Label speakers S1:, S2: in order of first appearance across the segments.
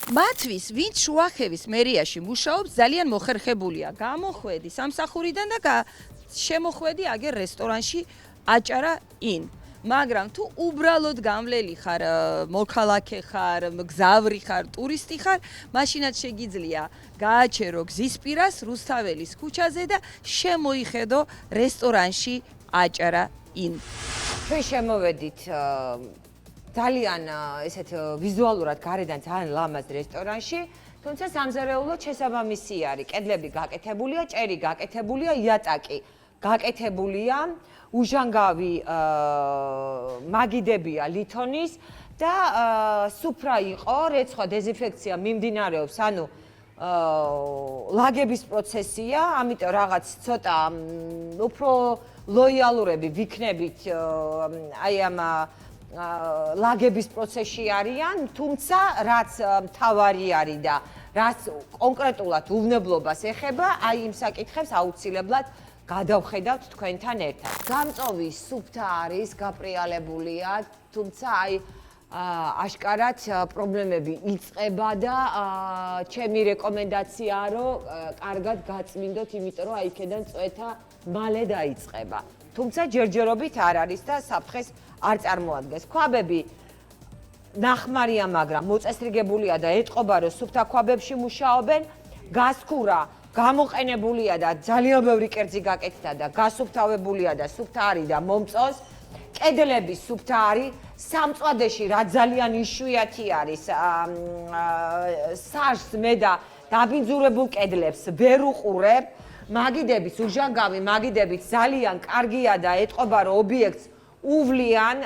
S1: მათთვის, ვინც შუახევის მერიაში მუშაობს, ძალიან მოხერხებულია. გამოხვედი სამსახურიდან და შემოხვედი აგერ რესტორანში აჭარა in. მაგრამ თუ უბრალოდ გამლელი ხარ, მოქალაქე ხარ, მგზავრი ხარ, ტურისტი ხარ, მაშინაც შეგიძლია გააჩერო გზის პირას რუსთაველის ქუჩაზე და შემოიხედო რესტორანში აჭარა in.
S2: ჩვენ შემოვედით ძალიან ესეთ ვიზუალურად გარედან ძალიან ლამაზ რესტორანში, თუმცა სამზარეულოდ შესაბამისი არის. კედლები გაკეთებულია, ჭერი გაკეთებულია, იატაკი გაკეთებულია, უჟანგავი მაგიდებია ლითონის და სუფრა იყო, რეცხვა დეზინფექცია მიმდინარეობს, ანუ ლაგების პროცესია, ამიტომ რაღაც ცოტა უფრო ლოიალურები ვიქნებით აი ამ ლაგების პროცესში არიან, თუმცა რაც მთავარი არის და რაც კონკრეტულად უვნებლობას ეხება, აი იმ საკითხებს აუცილებლად გადავხედავთ თქვენთან ერთად. გამწოვი სუფთა არის, გაპრიალებულია, თუმცა აი აშკარად პრობლემები იწყება და ჩემი რეკომენდაციაა, რომ კარგად გაწმინდოთ, იმიტომ რომ აი იქიდან წვეთა მალე დაიწყება. თუმცა ჯერჯერობით არ არის და საფრთხეს არ წარმოადგენს. ქვაბები ნახმარია, მაგრამ მოწესრიგებულია და ეტყობა, რომ სუფთა ქვაბებში მუშაობენ, გასქურა გამოყენებულია და ძალიან ბევრი კერძი გაკეთდა და გასუფთავებულია და სუფთა არის და მომწონს. კედლები სუფთა არის, სამწვადეში რა ძალიან იშვიათი არის, სარს მე და დაბინძურებულ კედლებს ვერ უყურებ. მაგიდების უჟანგავი მაგიდებით ძალიან კარგია და ეტყობა, რომ ობიექტს უვლიან,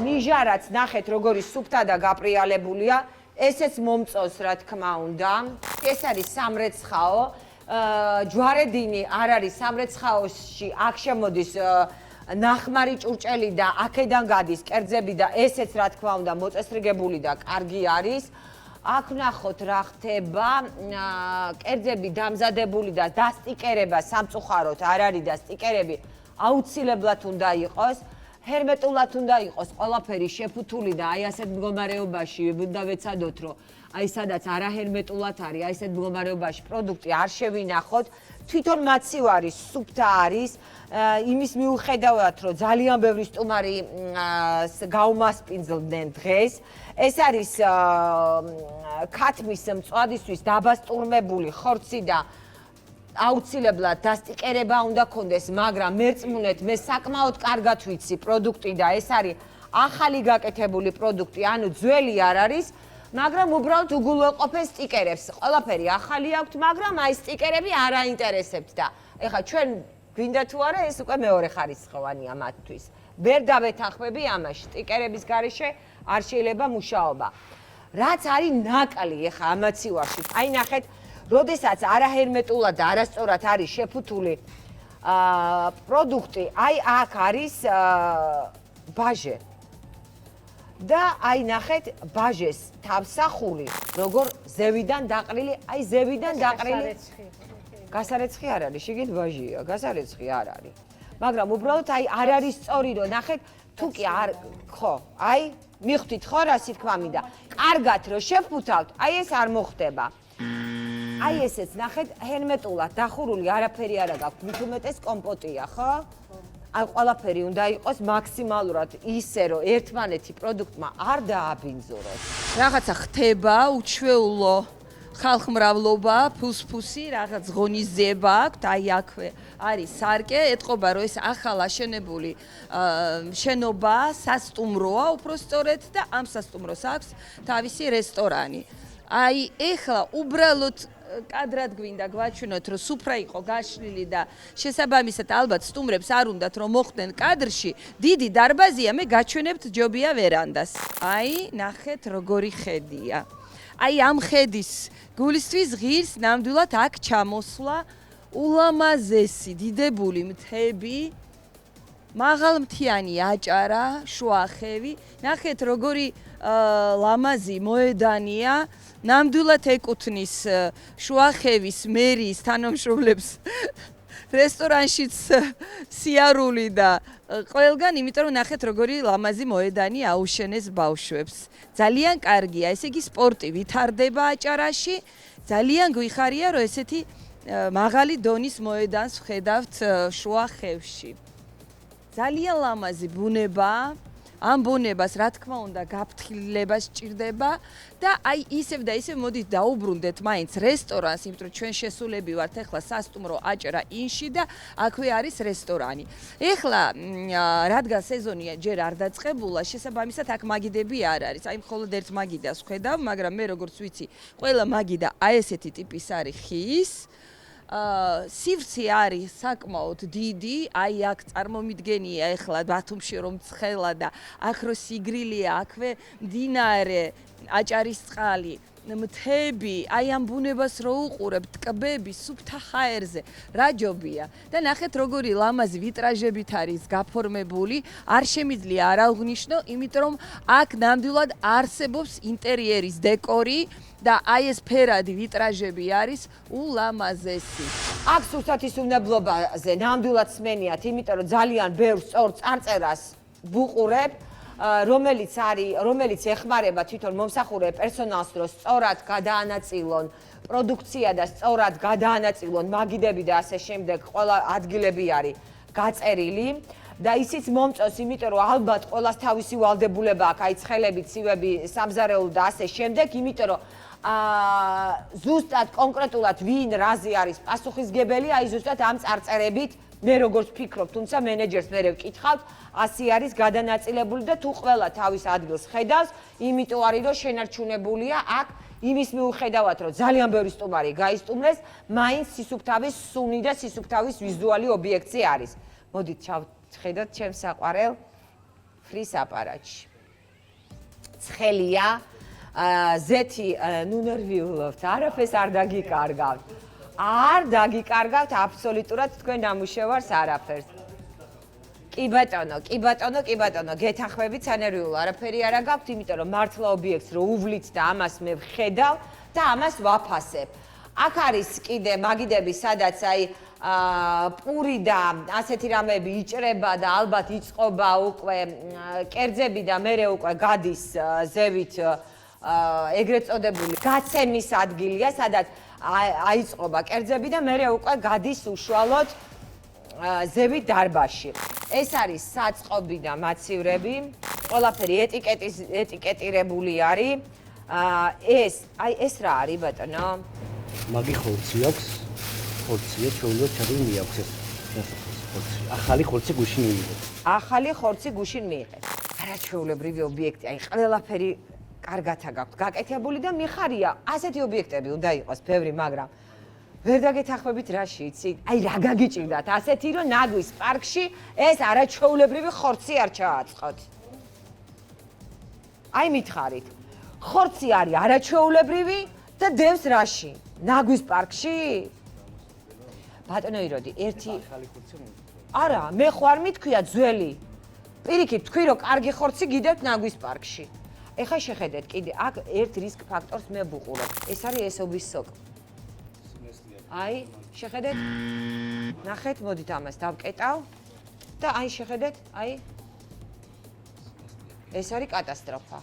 S2: ნიჟარაც ნახეთ როგორი სუფთა და გაპრიალებულია, ესეც მომწონს რა თქმა უნდა. ეს არის სამრეცხაო, ჯვარედინი არ არის სამრეცხაოში, აქ შემოდის ნახმარი ჭურჭელი და აქედან გადის კერძები და ესეც რა თქმა უნდა მოწესრიგებული და კარგი არის. აქ ვნახოთ რა ხდება, კერძები დამზადებული და დასტიკერება სამწუხაროდ არ არის და სტიკერები აუცილებლად უნდა იყოს. ჰერმეტულად უნდა იყოს ყველაფერი შეფუთული და აი ასეთ მდგომარეობაში უნდა ვეცადოთ, რომ აი სადაც არაჰერმეტულად არის, აი ესეთ მდგომარეობაში პროდუქტი არ შევინახოთ. თვითონ მაცივარი სუფთა არის, იმის მიუხედავად, რომ ძალიან ბევრი სტუმარი გაუმასპინძლდნენ დღეს. ეს არის ქათმის მწვადისთვის დაბასტურმებული ხორცი და აუცილებლად დასტიკერება უნდა კონდეს, მაგრამ მერწმუნეთ, მე საკმაოდ კარგად ვიცი პროდუქტი და ეს არის ახალი გაკეთებული პროდუქტი, ანუ ძველი არ არის, მაგრამ უბრალოდ უგულველყოფენ სტიკერებს. ყველაფერი ახალი აქვთ, მაგრამ აი სტიკერები არ აინტერესებთ და ეხლა ჩვენ გვინდა თუ არა, ეს უკვე მეორე ხარისხოვანია მათთვის. ვერ დავეთანხმები ამაში, სტიკერების გარეშე არ შეიძლება მუშაობა. რაც არის ნაკლი ეხლა ამაცივარში, აი ნახეთ, როდესაც არაჰერმეტულად და არასწორად არის შეფუთული პროდუქტი, აი აქ არის ბაჟე. და აი ნახეთ ბაჟეს თავსახური, როგორ ზევიდან დაყრილი, აი ზევიდან დაყრილი. გასარეცხი არ არის, შიგით ბაჟია, გასარეცხი არ არის. მაგრამ უბრალოდ აი არ არის სწორი, რომ ნახეთ, თუ კი არ ხო, აი მიხვდით ხო რა სიტყვა მინდა. კარგად რომ შეფუთავთ, აი ეს არ მოხდება. აი ესეც ნახეთ, ჰერმეტულად დახურული არაფერი არა გაქვთ, მით უმეტეს კომპოტია, ხო? აი ყველაფერი უნდა იყოს მაქსიმალურად ისე, რომ ერთმანეთი პროდუქტმა არ დააბინძუროს.
S1: რაღაცა ხდება, უჩვეულო ხალხმრავლობა, ფუსფუსი, რაღაც ღონისძიება აქვთ, აი აქვე არის სარკე, ეტყობა, რომ ეს ახალ აშენებული შენობა სასტუმროა უпроსწორედ და ამ სასტუმროს აქვს თავისი რესტორანი. აი ეხლა უბრალოდ კადრად გვინდა გვაჩვენოთ, რომ სუფრა იყო გაშლილი და შესაბამისად ალბათ სტუმრებს არ უნდათ რომ მოხვდნენ კადრში, დიდი დარბაზია, მე გაჩვენებთ ჯობია ვერანდას. აი ნახეთ როგორი ხედია. აი ამ ხედის გულისთვის ღირს ნამდვილად აქ ჩამოსვლა ულამაზესი დიდებული მთები, მაღალმთიანი აჭარა, შუახევი, ნახეთ როგორი ლამაზი მოედანია, ნამდვილად ეკუთვნის შუახევის მერიის თანამშრომლებს რესტორანშიც სიარული და ყველგან, იმიტომ რომ ნახეთ როგორი ლამაზი მოედანი აუშენეს ბავშვებს. ძალიან კარგია, ესე იგი სპორტი ვითარდება აჭარაში. ძალიან გვიხარია, რომ ესეთი მაღალი დონის მოედანს ვხედავთ შუა ხევში. ძალიან ლამაზი ბუნება. ამ ბუნებას, რა თქმა უნდა, გაფრთხილება სჭირდება და აი ისევ და ისევ მოდით დაუბრუნდეთ მაინც რესტორანს, იმიტომ რომ ჩვენ შესულები ვართ ახლა სასტუმრო აჭარა ინში და აქვე არის რესტორანი. ეხლა რადგან სეზონია ჯერ არ დაწყებულა, შესაბამისად აქ მაგიდები არ არის. აი მხოლოდ ერთ მაგიდას ვხედავ, მაგრამ მე როგორც ვიცი, ყველა მაგიდა აი ესეთი ტიპის არის ხის. სივრცე არის საკმაოდ დიდი, აი აქ წარმომიდგენია ეხლა ბათუმში რომ ცხელა და აქ რო სიგრილია, აქვე მდინარე, აჭარისწყალი, მთები, აი ამ ბუნებას რო უყურებ, ტკბები, სუფთა ჰაერზე, რა ჯობია. და ნახეთ როგორი ლამაზი ვიტრაჟებით არის გაფორმებული, არ შემიძლია არ აღვნიშნო, იმიტომ რომ აქ ნამდვილად არსებობს ინტერიერის დეკორი და აი ეს ფერადი ვიტრაჟები არის ულამაზესი.
S2: აქ სურსათის უნებლობაზე ნამდვილად სმენიათ, იმიტომ რომ ძალიან ბევრ სწორ წარწერას ვუყურებ, რომელიც ეხმარება თვითონ მომსახურე პერსონალს, რომ სწორად გადაანაწილონ პროდუქცია და სწორად გადაანაწილონ მაგიდები და ასე შემდეგ, ყველა ადგილები არის გაწერილი. და ისიც მომწონს, იმიტომ რომ ალბათ ყველას თავისი ვალდებულება აქვს, აი ცხელები, ცივები, სამზარეულო და ასე შემდეგ, იმიტომ რომ ზუსტად კონკრეტულად ვინ რაზე არის პასუხისგებელი, აი ზუსტად ამ წარწერებით მე როგორც ვფიქრობ, თუმცა მენეჯერს მე ვკითხავთ, ასე არის გადანაწილებული და თუ ყველა თავის ადგილს ხედავს, იმიტომ არის რომ შენარჩუნებულია აქ იმის მიუხედავად, რომ ძალიან ბევრი სტუმარი გაისტუმრეს, მაინც სისუფთავის სუნი და სისუფთავის ვიზუალი ობიექტი არის. მოდით ჩავხედოთ ჩემს საყვარელ ფრის აპარატში. ცხელია, ზეთი ნუ ნერვიულობთ, არაფერს არ დაგიკარგავთ. არ დაგიკარგავთ აბსოლუტურად თქვენ ნამუშევარს არაფერს. კი ბატონო, კი ბატონო, კი ბატონო, გეთანხმებით სანერვიულო არაფერი არ გაქვთ, იმიტომ რომ მართლა ობიექტს რო უვლით და ამას მე ვხედავ და ამას ვაფასებ. აქ არის კიდე მაგიდები, სადაც აი პური და ასეთი რამეები იჭრება და ალბათ იწყობა უკვე კერძები და მერე უკვე გადის ზევით ეგრეთ წოდებული გაცემის ადგილია, სადაც აიწყობა კერძები და მერე უკვე გადის უშუალოდ ზევით დარბაზში. ეს არის საწყობი და მაცივრები, ყველაფერი ეტიკეტირებული არის. ეს რა არის ბატონო?
S3: მაგი ხორცი აქვს. ხორცია, ჩვეულებრივ ჩადილი მიაქვს ეს ხორცი. ახალი ხორცი გუშინ მიიღეთ.
S2: ახალი ხორცი გუშინ მიიღეთ. არაჩვეულებრივი ობიექტი, აი ყველაფერი კარგათა გაქვთ გაკეთებული და მიხარია, ასეთი ობიექტები უნდა იყოს ბევრი, მაგრამ ვერ დაგეთანხმებით რაში, იცი? აი რა გაგიჭირდათ, ასეთი რომ ნაგვის პარკში ეს არაჩვეულებრივი ხორცი არ ჩააწყოთ. აი მითხარით, ხორცი არის არაჩვეულებრივი და დევს რაში? ნაგვის პარკში? ბატონო იროდი, ერთი არა, მე ხوار მithქვია ძველი. პირიქით, თქვი რომ კარგი ხორცი გიდევთ ნაგვის პარკში. ეხლა შეხედეთ, კიდე აქ ერთ რისკ ფაქტორს მე ვუყურებ. ეს არის ესობის სოკ. აი, შეხედეთ? ნახეთ, მოდით ამას დავკეტავ და აი შეხედეთ, აი ეს არის კატასტროფა.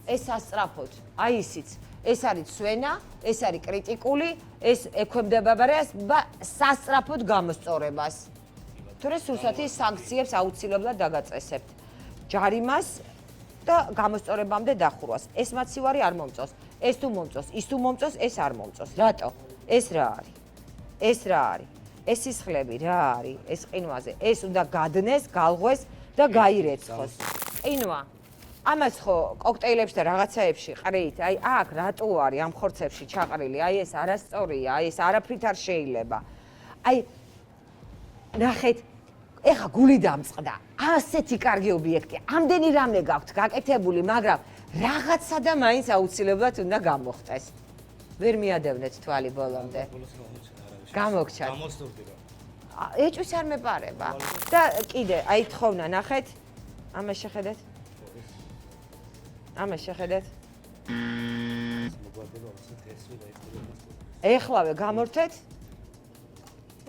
S2: ეს ასწრაფოდ, აი ისიც. ეს არის სვენა, ეს არის კრიტიკული, ეს ექვემდებარება სასწრაფოდ გამოსწორებას. თორე სურსათის სანქციებს აუცილებლად დაგაწესებთ. ჯარიმას და გამოსწორებამდე დახურვას. ეს მაცივარი არ მომწონს. ეს თუ მომწონს, ის თუ მომწონს, ეს არ მომწონს. რატო? ეს რა არის? ეს რა არის? ეს სისხლები რა არის? ეს ყინვაზე. ეს უნდა გადნეს, გალღვეს და გაირეცხოს. ყინვა. ამას ხო კოქტეილებში და რაღაცაებში ყრით, აი აქ რატო არის ამ ხორცებში ჩაყრილი? აი ეს არასწორია, აი ეს არაფრით არ შეიძლება. აი ნახეთ, ეხა გული დამწყდა. ასეთი კარგი ობიექტი, ამდენი რამე გაქვთ გაკეთებული, მაგრამ რაღაცა და მაინც აუცილებლად უნდა გამოხდეს. ვერ მიადევნეთ თვალი ბოლომდე. გამოგჩათ.
S3: გამოსტურდი რა.
S2: ეჭვის არ მეპარება. და კიდე, აი თხოვნა, ნახეთ. ამას შეხედეთ. ამას შეხედეთ. ეხლავე გამორთეთ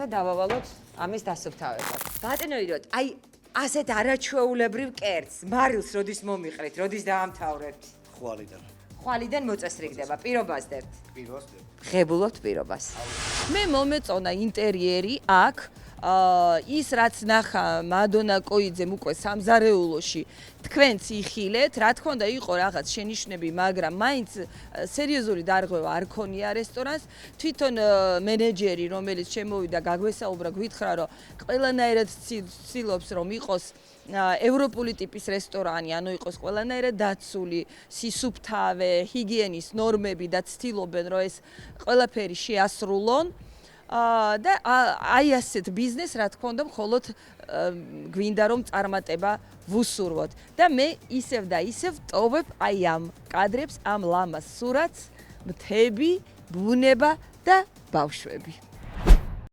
S2: და დავავალოთ ამის დასუფთავებას. ბატონო, აი ასეთ არაჩვეულებრივ კერძს მარილს როდის მომიყრით, როდის დაამთავრებთ?
S3: ხვალიდან.
S2: ხვალიდან მოწესრიგდება, პირობას დებთ.
S3: პირობას დებთ.
S2: ღებულობთ პირობას.
S1: მე მომეწონა ინტერიერი აქ ის რაც ნახა მადონა კოიძემ უკვე სამზარეულოში თქვენც იხილეთ, რა თქმა უნდა იყო რაღაც შენიშვნები, მაგრამ მაინც სერიოზული დარღვევა არ ქონია რესტორანს. თვითონ მენეჯერი, რომელიც შემოვიდა, გაგვესაუბრა, გვითხრა, რომ ყველანაირად ცდილობს, რომ იყოს ევროპული ტიპის რესტორანი, ანუ იყოს ყველანაირად დაცული, სისუფთავე, ჰიგიენის ნორმები და ცდილობენ, რომ ეს ყველაფერი შეასრულონ. და აი ასეთ ბიზნეს, რა თქმა უნდა, მხოლოდ გვინდა რომ წარმატება ვუსურვოთ. და მე ისევ და ისევ ტოვებ აი ამ კადრებს, ამ ლამას სურათს, მთები, ბუნება და ბავშვები.